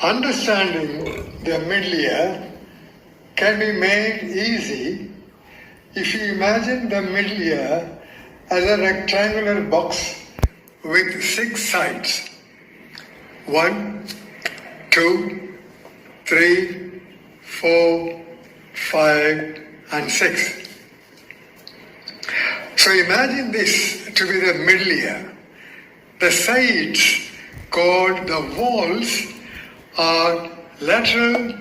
Understanding the middle ear can be made easy if you imagine the middle ear as a rectangular box with 6 sides. 1, 2, 3, 4, 5, and 6. So imagine this to be the middle ear. The sides, called the walls, are lateral,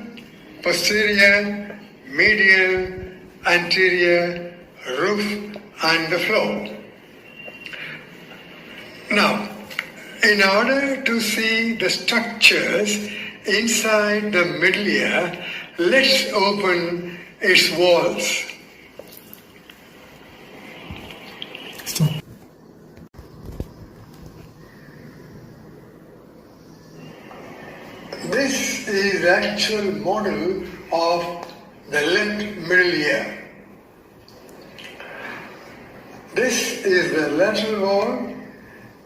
posterior, medial, anterior, roof, and the floor. Now, in order to see the structures inside the middle ear, let's open its walls. This is the actual model of the left middle ear. This is the lateral wall,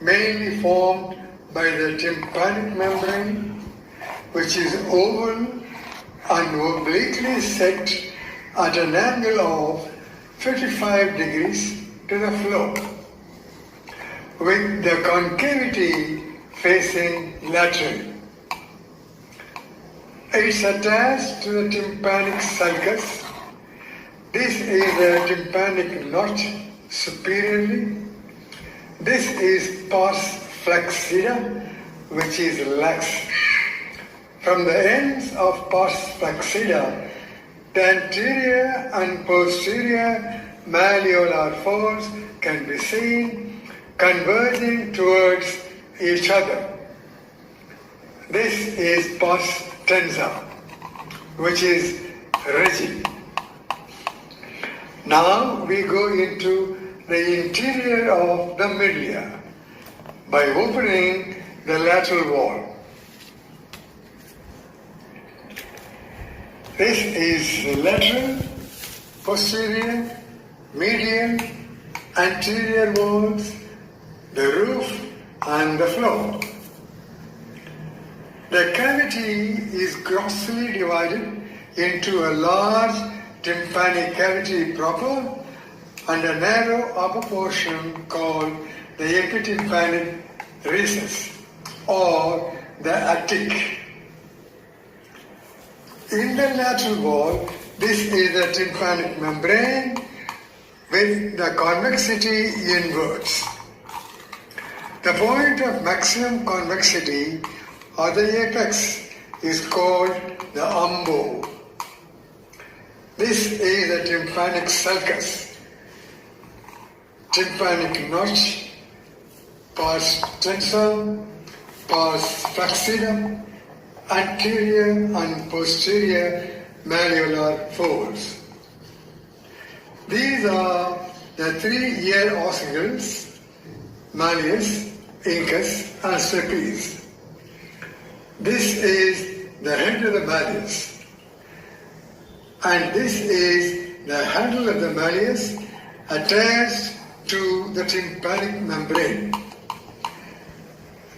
mainly formed by the tympanic membrane, which is oval and obliquely set at an angle of 55 degrees to the floor, with the concavity facing laterally. It's attached to the tympanic sulcus. This is the tympanic knot superiorly. This is pars flaccida, which is lax. From the ends of pars flaccida, the anterior and posterior malleolar folds can be seen converging towards each other. This is pars tensa, which is rigid. Now we go into the interior of the middle ear by opening the lateral wall. This is the lateral, posterior, medial, anterior walls, the roof, and the floor. The cavity is grossly divided into a large tympanic cavity proper and a narrow upper portion called the epitympanic recess or the attic. In the lateral wall, this is the tympanic membrane with the convexity inwards. The point of maximum convexity or the apex is called the umbo. This is the tympanic sulcus, tympanic notch, pars tensa, pars flaccida, anterior and posterior malleolar folds. These are the 3 ear ossicles, malleus, incus, and stapes. This is the head of the malleus, and this is the handle of the malleus attached to the tympanic membrane.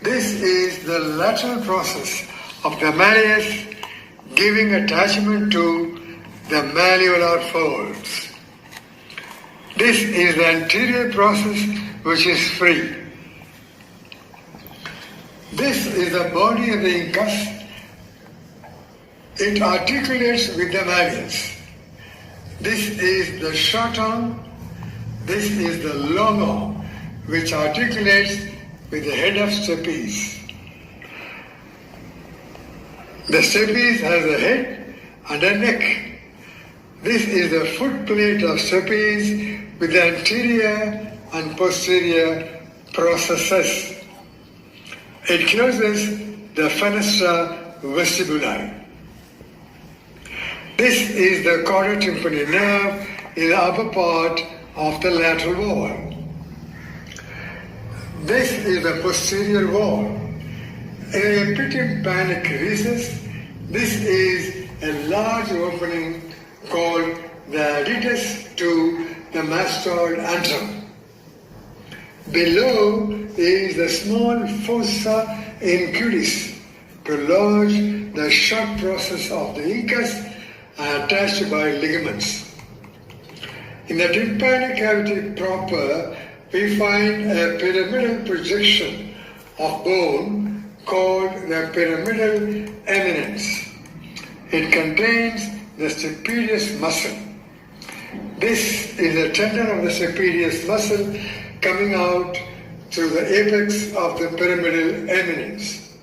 This is the lateral process of the malleus giving attachment to the malleolar folds. This is the anterior process which is free. This is the body of the incus. It articulates with the malleus. This is the short arm. This is the long arm, which articulates with the head of stapes. The stapes has a head and a neck. This is the footplate of stapes with the anterior and posterior processes. It closes the fenestra vestibuli. This is the chordae tympani nerve in the upper part of the lateral wall. This is the posterior wall. In the epitympanic recess, this is a large opening called the adytus to the mastoid antrum. Below is the small fossa incudis to lodge the short process of the incus and attached by ligaments. In the tympanic cavity proper, we find a pyramidal projection of bone called the pyramidal eminence. It contains the stapedius muscle. This is the tendon of the stapedius muscle coming out through the apex of the pyramidal eminence.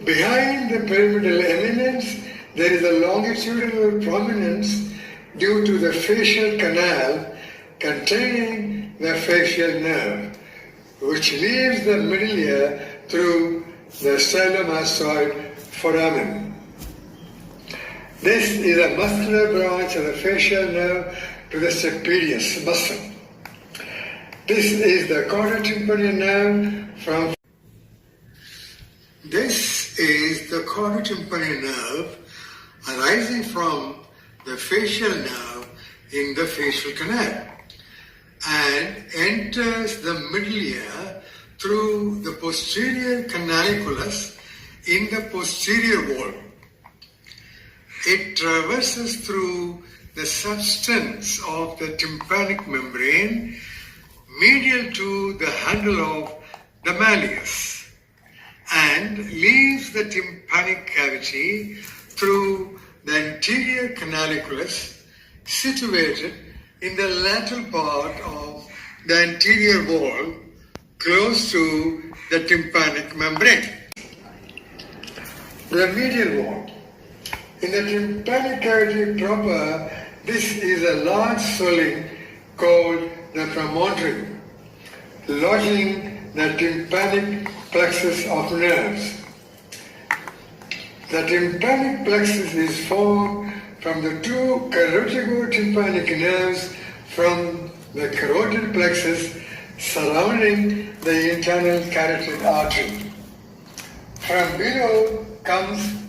Behind the pyramidal eminence, there is a longitudinal prominence due to the facial canal containing the facial nerve, which leaves the middle ear through the stylomastoid foramen. This is a muscular branch of the facial nerve to the stapedius muscle. This is the chordotympanian nerve from. This is the chordotympanian nerve arising from the facial nerve in the facial canal and enters the middle ear through the posterior canaliculus in the posterior wall. It traverses through the substance of the tympanic membrane medial to the handle of the malleus and leaves the tympanic cavity through the anterior canaliculus situated in the lateral part of the anterior wall close to the tympanic membrane. The medial wall. In the tympanic cavity proper, this is a large swelling called the promontory, lodging the tympanic plexus of nerves. The tympanic plexus is formed from the two carotido-tympanic nerves from the carotid plexus surrounding the internal carotid artery. From below comes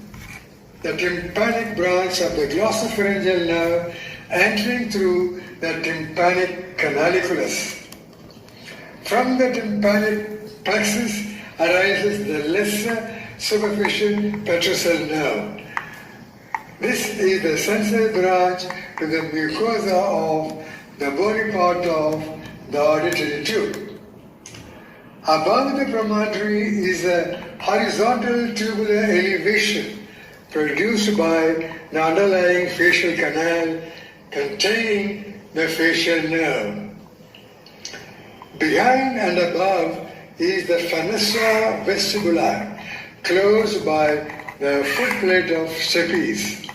the tympanic branch of the glossopharyngeal nerve entering through the tympanic canaliculus. From the tympanic plexus arises the lesser superficial petrocell nerve. This is the sensory branch to the mucosa of the bony part of the auditory tube. Above the promontory is a horizontal tubular elevation produced by the underlying facial canal containing the facial nerve. Behind and above is the fenestra vestibuli, closed by the footplate of stapes.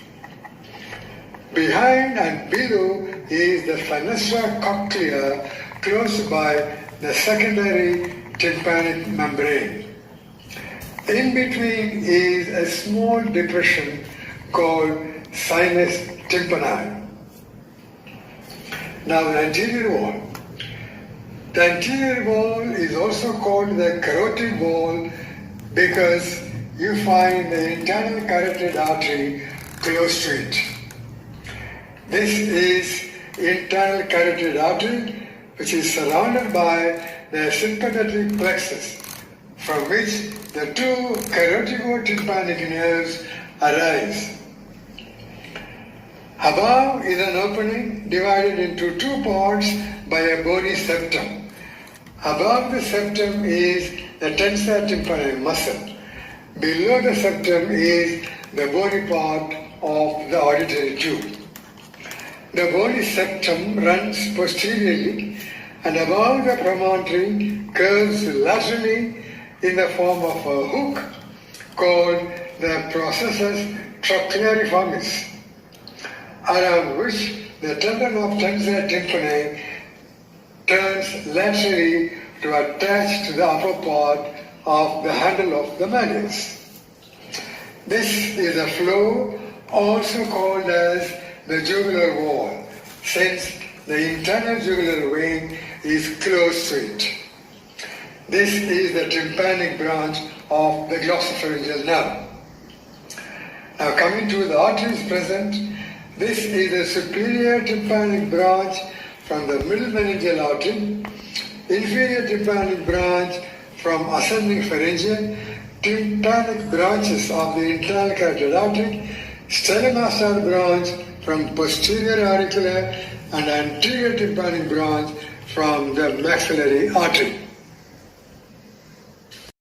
Behind and below is the fenestra cochlea, closed by the secondary tympanic membrane. In between is a small depression called sinus tympani. Now the anterior wall. The anterior wall is also called the carotid wall because you find the internal carotid artery close to it. This is internal carotid artery which is surrounded by the sympathetic plexus from which the two carotido-tympanic nerves arise. Above is an opening divided into two parts by a bony septum. Above the septum is the tensor tympani muscle. Below the septum is the bony part of the auditory tube. The bony septum runs posteriorly and above the promontory curves laterally in the form of a hook called the processus trochleariformis, around which the tendon of tensor tympani turns laterally to attach to the upper part of the handle of the malleus. This is a flow also called as the jugular wall, since the internal jugular vein is close to it. This is the tympanic branch of the glossopharyngeal nerve. Now coming to the arteries present, this is the superior tympanic branch from the middle meningeal artery, inferior tympanic branch from ascending pharyngeal tympanic branches of the internal carotid artery, stellomastoid branch from posterior auricular, and anterior tympanic branch from the maxillary artery.